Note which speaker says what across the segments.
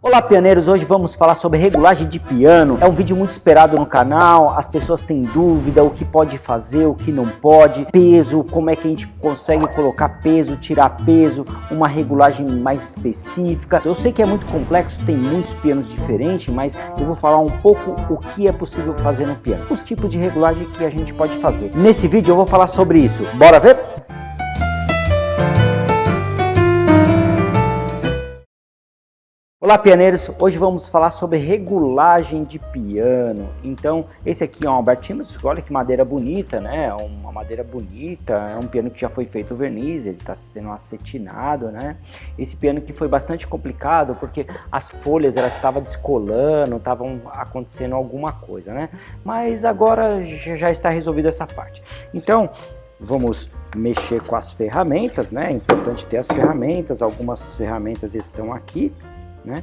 Speaker 1: Olá pianeiros, hoje vamos falar sobre regulagem de piano. É um vídeo muito esperado no canal, as pessoas têm dúvida, o que pode fazer, o que não pode, peso, como é que a gente consegue colocar peso, tirar peso, uma regulagem mais específica. Eu sei que é muito complexo, tem muitos pianos diferentes, mas eu vou falar um pouco o que é possível fazer no piano, os tipos de regulagem que a gente pode fazer. Nesse vídeo eu vou falar sobre isso, bora ver? Olá pianeiros, hoje vamos falar sobre regulagem de piano. Então esse aqui é um Albertinus, olha que madeira bonita, né? Uma madeira bonita, é um piano que já foi feito verniz, ele está sendo acetinado, né? Esse piano que foi bastante complicado porque as folhas elas estavam descolando, estavam acontecendo alguma coisa, né? Mas agora já está resolvida essa parte. Então vamos mexer com as ferramentas, né? É importante ter as ferramentas, algumas ferramentas estão aqui, né?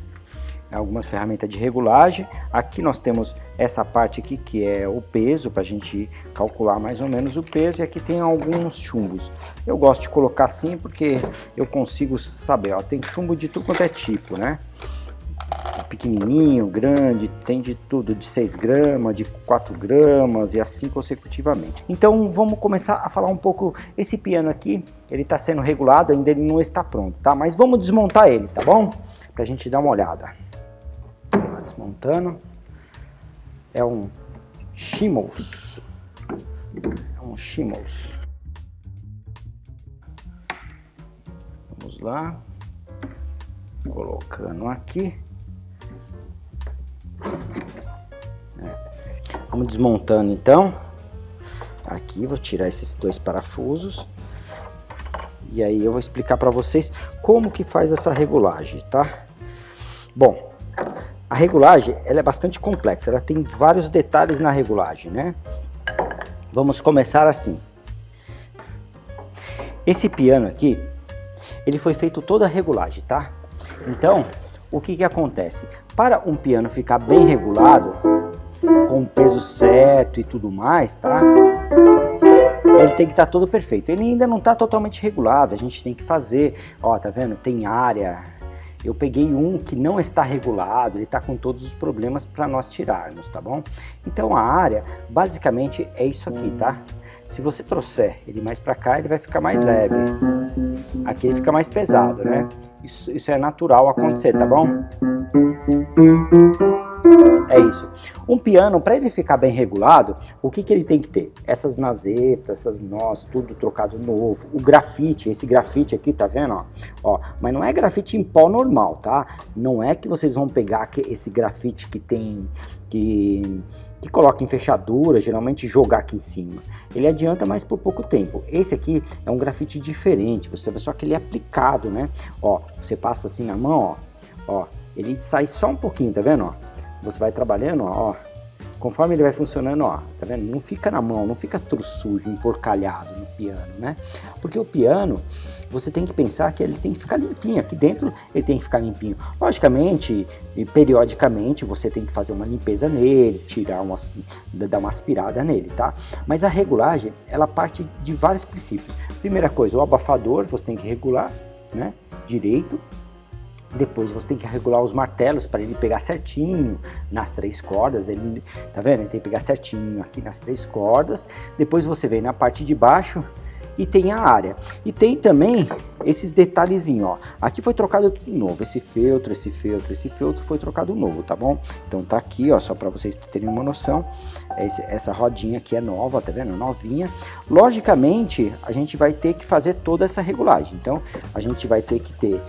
Speaker 1: Algumas ferramentas de regulagem. Aqui nós temos essa parte aqui que é o peso, para a gente calcular mais ou menos o peso, e aqui tem alguns chumbos. Eu gosto de colocar assim porque eu consigo saber, ó, tem chumbo de tudo quanto é tipo, né? Pequenininho, grande, tem de tudo, de 6 gramas, de 4 gramas e assim consecutivamente. Então vamos começar a falar um pouco. Esse piano aqui, ele está sendo regulado, ainda ele não está pronto, tá? Mas vamos desmontar ele, tá bom? Pra gente dar uma olhada. Desmontando. É um Shimos. É um Shimos. Vamos lá. Colocando aqui. Vamos desmontando então. Aqui vou tirar esses dois parafusos. E aí eu vou explicar para vocês como que faz essa regulagem, tá? Bom, a regulagem ela é bastante complexa, ela tem vários detalhes na regulagem, né? Vamos começar assim. Esse piano aqui, ele foi feito toda a regulagem, tá? Então, o que que acontece? Para um piano ficar bem regulado, com o peso certo e tudo mais, tá? Ele tem que estar todo perfeito. Ele ainda não está totalmente regulado, a gente tem que fazer, ó, tá vendo? Tem área. Eu peguei um que não está regulado, ele está com todos os problemas para nós tirarmos, tá bom? Então a área, basicamente é isso aqui, tá? Se você trouxer ele mais para cá, ele vai ficar mais leve. Aqui ele fica mais pesado, né? Isso é natural acontecer, tá bom? É isso. Um piano, para ele ficar bem regulado, o que que ele tem que ter? Essas nazetas, essas nós, tudo trocado novo. O grafite, esse grafite aqui, tá vendo? Ó, mas não é grafite em pó normal, tá? Não é que vocês vão pegar esse grafite que tem, que coloca em fechadura, geralmente jogar aqui em cima. Ele adianta, mas por pouco tempo. Esse aqui é um grafite diferente, você vê só que ele é aplicado, né? Ó, você passa assim na mão, ó, ele sai só um pouquinho, tá vendo? Ó, você vai trabalhando, ó, conforme ele vai funcionando, ó, tá vendo? Não fica na mão, não fica tudo sujo, emporcalhado no piano, né? Porque o piano, você tem que pensar que ele tem que ficar limpinho, aqui dentro ele tem que ficar limpinho. Logicamente, e periodicamente, você tem que fazer uma limpeza nele, dar uma aspirada nele, tá? Mas a regulagem, ela parte de vários princípios. Primeira coisa, o abafador, você tem que regular, né, direito. Depois você tem que regular os martelos para ele pegar certinho nas 3 cordas, ele, tá vendo? Ele tem que pegar certinho aqui nas 3 cordas. Depois você vem na parte de baixo e tem a área. E tem também esses detalhezinhos, ó. Aqui foi trocado tudo novo, esse feltro foi trocado novo, tá bom? Então tá aqui, ó, só para vocês terem uma noção. Essa rodinha aqui é nova, tá vendo? Novinha. Logicamente, a gente vai ter que fazer toda essa regulagem. Então, a gente vai ter que ter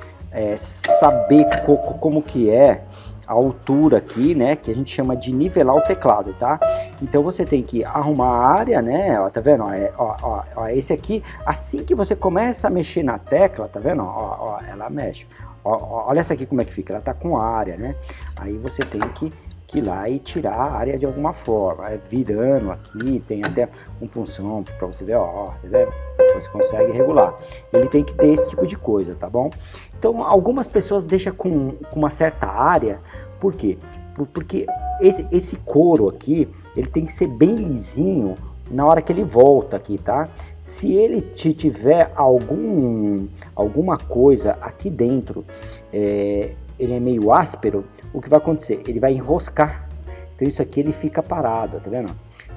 Speaker 1: saber como que é a altura aqui, né, que a gente chama de nivelar o teclado, tá? Então você tem que arrumar a área, né, ó, tá vendo, ó, esse aqui, assim que você começa a mexer na tecla, tá vendo, ó, ela mexe, ó, olha essa aqui como é que fica, ela tá com área, né, aí você tem que ir lá e tirar a área de alguma forma, virando aqui, tem até um punção para você ver, ó, tá vendo? Você consegue regular. Ele tem que ter esse tipo de coisa, tá bom? Então, algumas pessoas deixam com uma certa área, por quê? Porque esse couro aqui, ele tem que ser bem lisinho na hora que ele volta aqui, tá? Se ele tiver alguma coisa aqui dentro, ele é meio áspero, o que vai acontecer? Ele vai enroscar. Então isso aqui ele fica parado, tá vendo?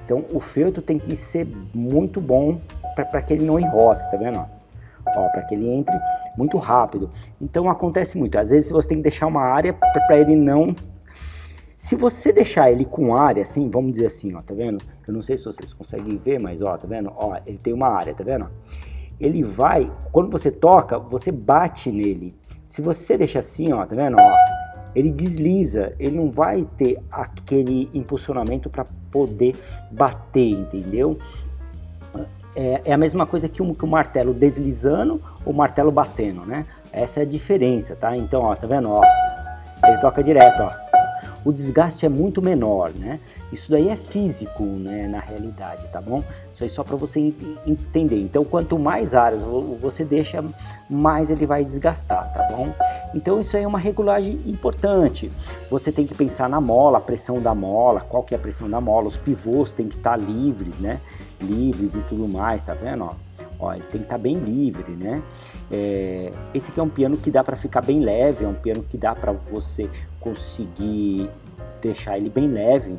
Speaker 1: Então o feltro tem que ser muito bom para que ele não enrosque, tá vendo? Ó, para que ele entre muito rápido. Então acontece muito, às vezes você tem que deixar uma área para ele não... Se você deixar ele com área, assim, vamos dizer assim, ó, tá vendo? Eu não sei se vocês conseguem ver, mas ó, tá vendo? Ó, ele tem uma área, tá vendo? Ele vai, quando você toca, você bate nele. Se você deixa assim, ó, tá vendo? Ó, ele desliza, ele não vai ter aquele impulsionamento para poder bater, entendeu? É a mesma coisa que o martelo deslizando ou o martelo batendo, né? Essa é a diferença, tá? Então, ó, tá vendo? Ó, ele toca direto, ó. O desgaste é muito menor, né? Isso daí é físico, né, na realidade, tá bom? Isso aí só para você entender. Então, quanto mais áreas você deixa, mais ele vai desgastar, tá bom? Então, isso aí é uma regulagem importante. Você tem que pensar na mola, a pressão da mola, qual que é a pressão da mola, os pivôs tem que estar livres, né? Livres e tudo mais, tá vendo, ó? Ó, ele tem que estar bem livre, né? Esse aqui é um piano que dá para ficar bem leve, é um piano que dá para você conseguir deixar ele bem leve.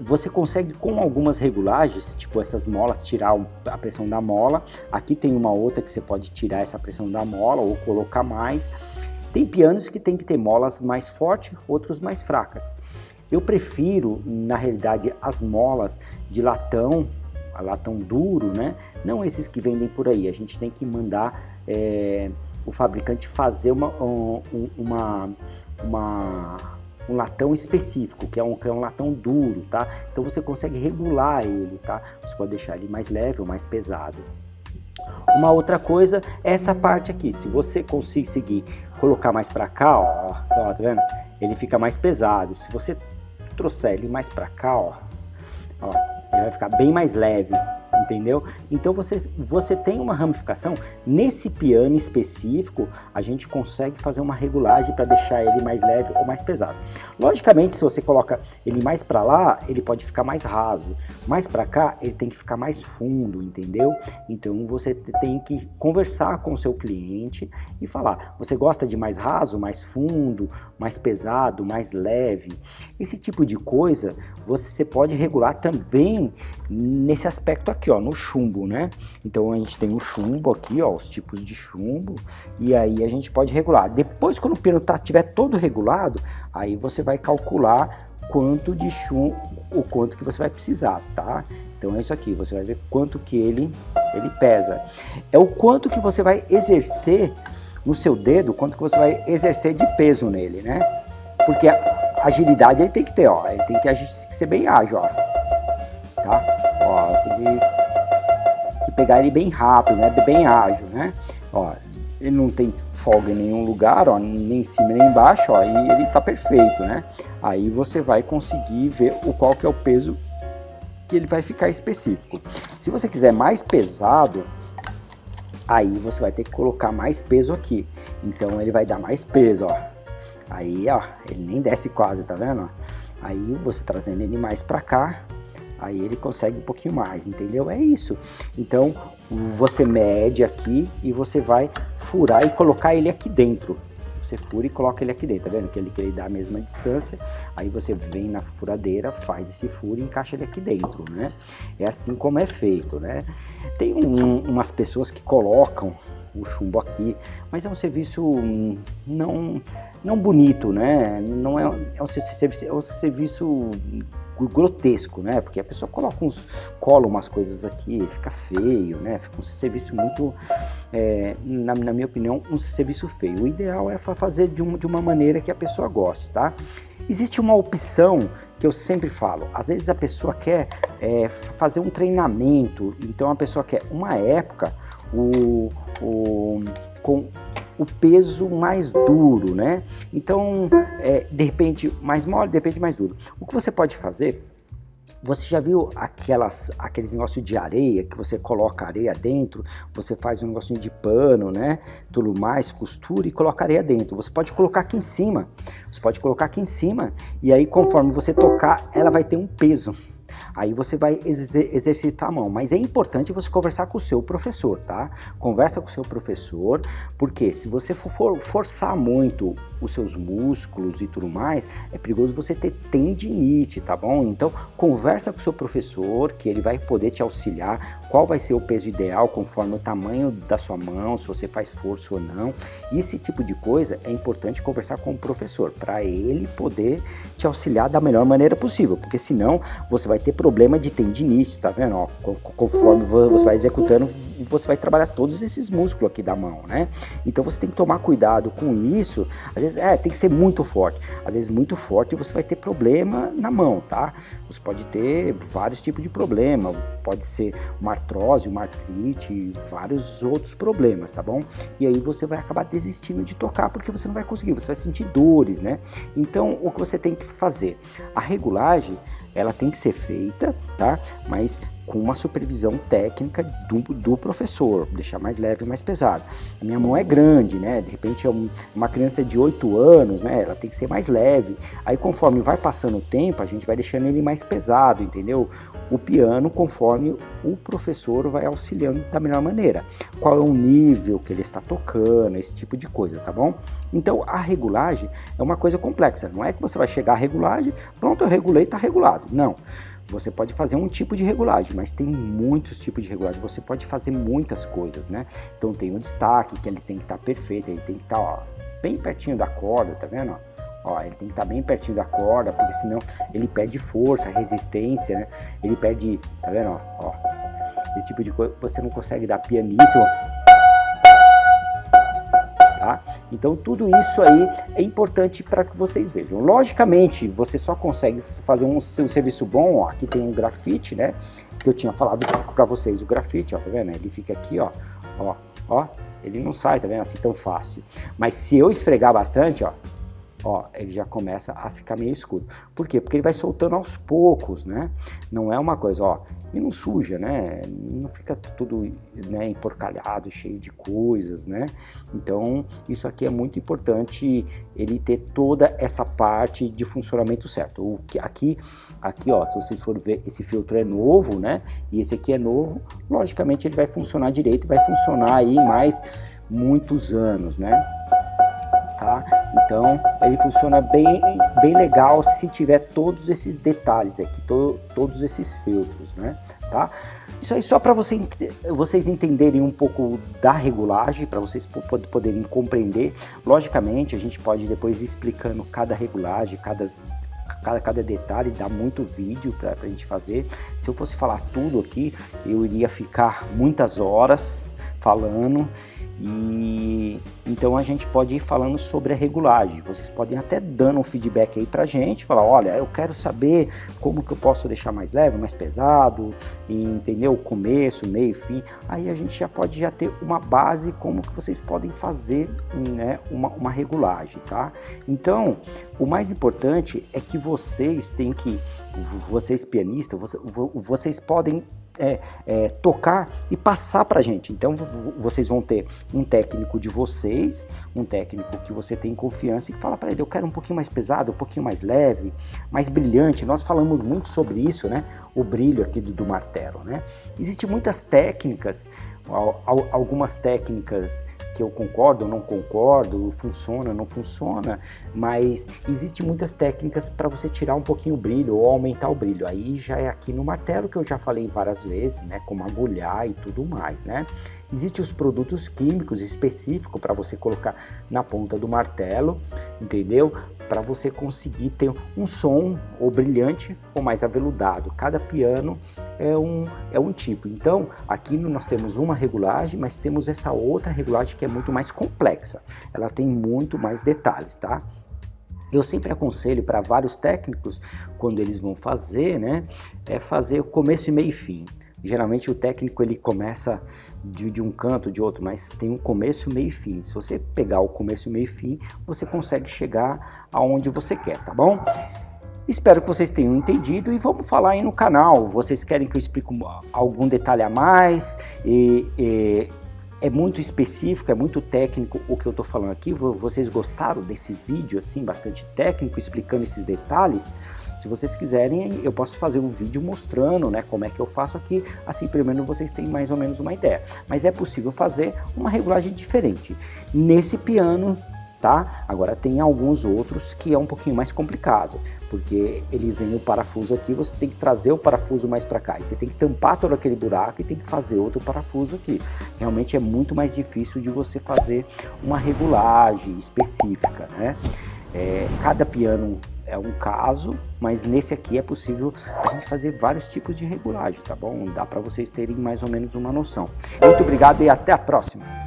Speaker 1: Você consegue com algumas regulagens, tipo essas molas, tirar a pressão da mola. Aqui tem uma outra que você pode tirar essa pressão da mola ou colocar mais. Tem pianos que tem que ter molas mais fortes, outros mais fracas. Eu prefiro, na realidade, as molas de latão duro, né? Não esses que vendem por aí. A gente tem que mandar o fabricante fazer um latão específico, que é um latão duro, tá? Então você consegue regular ele, tá? Você pode deixar ele mais leve ou mais pesado. Uma outra coisa é essa parte aqui. Se você conseguir colocar mais para cá, ó, tá vendo? Ele fica mais pesado. Se você trouxer ele mais para cá, ó, ele vai ficar bem mais leve, entendeu? Então você tem uma ramificação. Nesse piano específico, a gente consegue fazer uma regulagem para deixar ele mais leve ou mais pesado. Logicamente, se você coloca ele mais para lá, ele pode ficar mais raso. Mais para cá, ele tem que ficar mais fundo, entendeu? Então você tem que conversar com o seu cliente e falar: você gosta de mais raso, mais fundo, mais pesado, mais leve? Esse tipo de coisa você pode regular também nesse aspecto aqui, ó, no chumbo, né? Então a gente tem o chumbo aqui, ó, os tipos de chumbo, e aí a gente pode regular. Depois, quando o piano tiver todo regulado, aí você vai calcular quanto de chumbo, o quanto que você vai precisar, tá? Então é isso aqui, você vai ver quanto que ele pesa. É o quanto que você vai exercer no seu dedo, quanto que você vai exercer de peso nele, né? Porque a agilidade ele tem que ter, ó, ele tem que ser bem ágil, ó. Tá? Ó, você tem que pegar ele bem rápido, né? Bem ágil, né? Ó, ele não tem folga em nenhum lugar, ó, nem em cima nem embaixo, ó, e ele tá perfeito, né? Aí você vai conseguir ver qual que é o peso que ele vai ficar específico. Se você quiser mais pesado, aí você vai ter que colocar mais peso aqui. Então ele vai dar mais peso, ó. Aí, ó, ele nem desce quase, tá vendo? Aí você trazendo ele mais pra cá, aí ele consegue um pouquinho mais, entendeu? É isso. Então, você mede aqui e você vai furar e colocar ele aqui dentro. Você fura e coloca ele aqui dentro, tá vendo? Que ele dá a mesma distância. Aí você vem na furadeira, faz esse furo e encaixa ele aqui dentro, né? É assim como é feito, né? Tem umas pessoas que colocam o chumbo aqui, mas é um serviço não bonito, né? Não é um serviço grotesco, né? Porque a pessoa cola umas coisas aqui, fica feio, né? Fica um serviço muito, na minha opinião, um serviço feio. O ideal é fazer de uma maneira que a pessoa goste, tá? Existe uma opção que eu sempre falo, às vezes a pessoa quer fazer um treinamento, então a pessoa quer uma época com o peso mais duro, né? Então, de repente mais mole, de repente mais duro. O que você pode fazer, você já viu aqueles negócios de areia, que você coloca areia dentro, você faz um negocinho de pano, né? Tudo mais, costura e coloca areia dentro. Você pode colocar aqui em cima, e aí conforme você tocar, ela vai ter um peso. Aí você vai exercitar a mão, mas é importante você conversar com o seu professor, tá? Conversa com o seu professor, porque se você for forçar muito os seus músculos e tudo mais, é perigoso você ter tendinite, tá bom? Então, conversa com o seu professor, que ele vai poder te auxiliar, qual vai ser o peso ideal conforme o tamanho da sua mão, se você faz força ou não. Esse tipo de coisa é importante conversar com o professor, para ele poder te auxiliar da melhor maneira possível, porque senão você vai ter problema de tendinite, tá vendo? Ó, conforme você vai executando, você vai trabalhar todos esses músculos aqui da mão, né? Então você tem que tomar cuidado com isso. Às vezes tem que ser muito forte. Às vezes muito forte você vai ter problema na mão, tá? Você pode ter vários tipos de problema. Pode ser uma artrose, uma artrite, vários outros problemas, tá bom? E aí você vai acabar desistindo de tocar porque você não vai conseguir, você vai sentir dores, né? Então o que você tem que fazer? A regulagem, ela tem que ser feita, tá? Mas com uma supervisão técnica do professor, deixar mais leve e mais pesado. A minha mão é grande, né? De repente é uma criança de 8 anos, né? Ela tem que ser mais leve. Aí conforme vai passando o tempo, a gente vai deixando ele mais pesado, entendeu? O piano, conforme o professor vai auxiliando da melhor maneira. Qual é o nível que ele está tocando, esse tipo de coisa, tá bom? Então a regulagem é uma coisa complexa. Não é que você vai chegar à regulagem, pronto, eu regulei, tá regulado. Não. Você pode fazer um tipo de regulagem, mas tem muitos tipos de regulagem. Você pode fazer muitas coisas, né? Então tem o destaque, que ele tem que estar perfeito, ele tem que estar, ó, bem pertinho da corda, tá vendo? Ó, ele tem que estar bem pertinho da corda, porque senão ele perde força, resistência, né? Ele perde, tá vendo? Ó, esse tipo de coisa você não consegue dar pianíssimo. Tá? Então tudo isso aí é importante para que vocês vejam. Logicamente, você só consegue fazer um serviço bom, ó, aqui tem um grafite, né? Que eu tinha falado para vocês, o grafite, ó, tá vendo? Ele fica aqui, ó, ele não sai, tá vendo? Assim tão fácil. Mas se eu esfregar bastante, ó, ele já começa a ficar meio escuro. Por quê? Porque ele vai soltando aos poucos, né? Não é uma coisa, ó, e não suja, né? Não fica tudo, né, emporcalhado, cheio de coisas, né? Então, isso aqui é muito importante, ele ter toda essa parte de funcionamento certo. Aqui, ó, se vocês forem ver, esse filtro é novo, né? E esse aqui é novo, logicamente ele vai funcionar direito, vai funcionar aí mais muitos anos, né? Tá? Então ele funciona bem legal se tiver todos esses detalhes aqui, todos esses filtros, né? Tá? Isso aí só para vocês entenderem um pouco da regulagem, para vocês poderem compreender. Logicamente a gente pode depois ir explicando cada regulagem, cada detalhe, dá muito vídeo para a gente fazer. Se eu fosse falar tudo aqui, eu iria ficar muitas horas falando. E então a gente pode ir falando sobre a regulagem. Vocês podem até dando um feedback aí pra gente, falar, olha, eu quero saber como que eu posso deixar mais leve, mais pesado, entendeu? Começo, meio, fim. Aí a gente já pode ter uma base como que vocês podem fazer, né, uma regulagem, tá? Então, o mais importante é que vocês pianistas, vocês podem tocar e passar pra gente. Então vocês vão ter um técnico de vocês, um técnico que você tem confiança e fala para ele, eu quero um pouquinho mais pesado, um pouquinho mais leve, mais brilhante. Nós falamos muito sobre isso, né? O brilho aqui do martelo, né? Existem muitas técnicas, algumas técnicas que eu concordo ou não concordo, funciona ou não funciona, mas existem muitas técnicas para você tirar um pouquinho o brilho ou aumentar o brilho. Aí já é aqui no martelo, que eu já falei várias vezes, né, como agulhar e tudo mais, né? Existem os produtos químicos específicos para você colocar na ponta do martelo, entendeu? Para você conseguir ter um som ou brilhante ou mais aveludado. Cada piano é um tipo. Então, aqui nós temos uma regulagem, mas temos essa outra regulagem que é muito mais complexa. Ela tem muito mais detalhes, tá? Eu sempre aconselho para vários técnicos, quando eles vão fazer, né, fazer o começo, meio e fim. Geralmente o técnico ele começa de um canto, de outro, mas tem um começo, meio e fim. Se você pegar o começo, meio e fim, você consegue chegar aonde você quer, tá bom? Espero que vocês tenham entendido e vamos falar aí no canal. Vocês querem que eu explique algum detalhe a mais? É muito específico, é muito técnico o que eu tô falando aqui. Vocês gostaram desse vídeo assim, bastante técnico, explicando esses detalhes? Se vocês quiserem, eu posso fazer um vídeo mostrando, né, como é que eu faço aqui, assim pelo menos vocês têm mais ou menos uma ideia. Mas é possível fazer uma regulagem diferente nesse piano, tá? Agora tem alguns outros que é um pouquinho mais complicado, porque ele vem o parafuso aqui, você tem que trazer o parafuso mais para cá, e você tem que tampar todo aquele buraco e tem que fazer outro parafuso aqui. Realmente é muito mais difícil de você fazer uma regulagem específica, né? Cada piano é um caso, mas nesse aqui é possível a gente fazer vários tipos de regulagem, tá bom? Dá para vocês terem mais ou menos uma noção. Muito obrigado e até a próxima!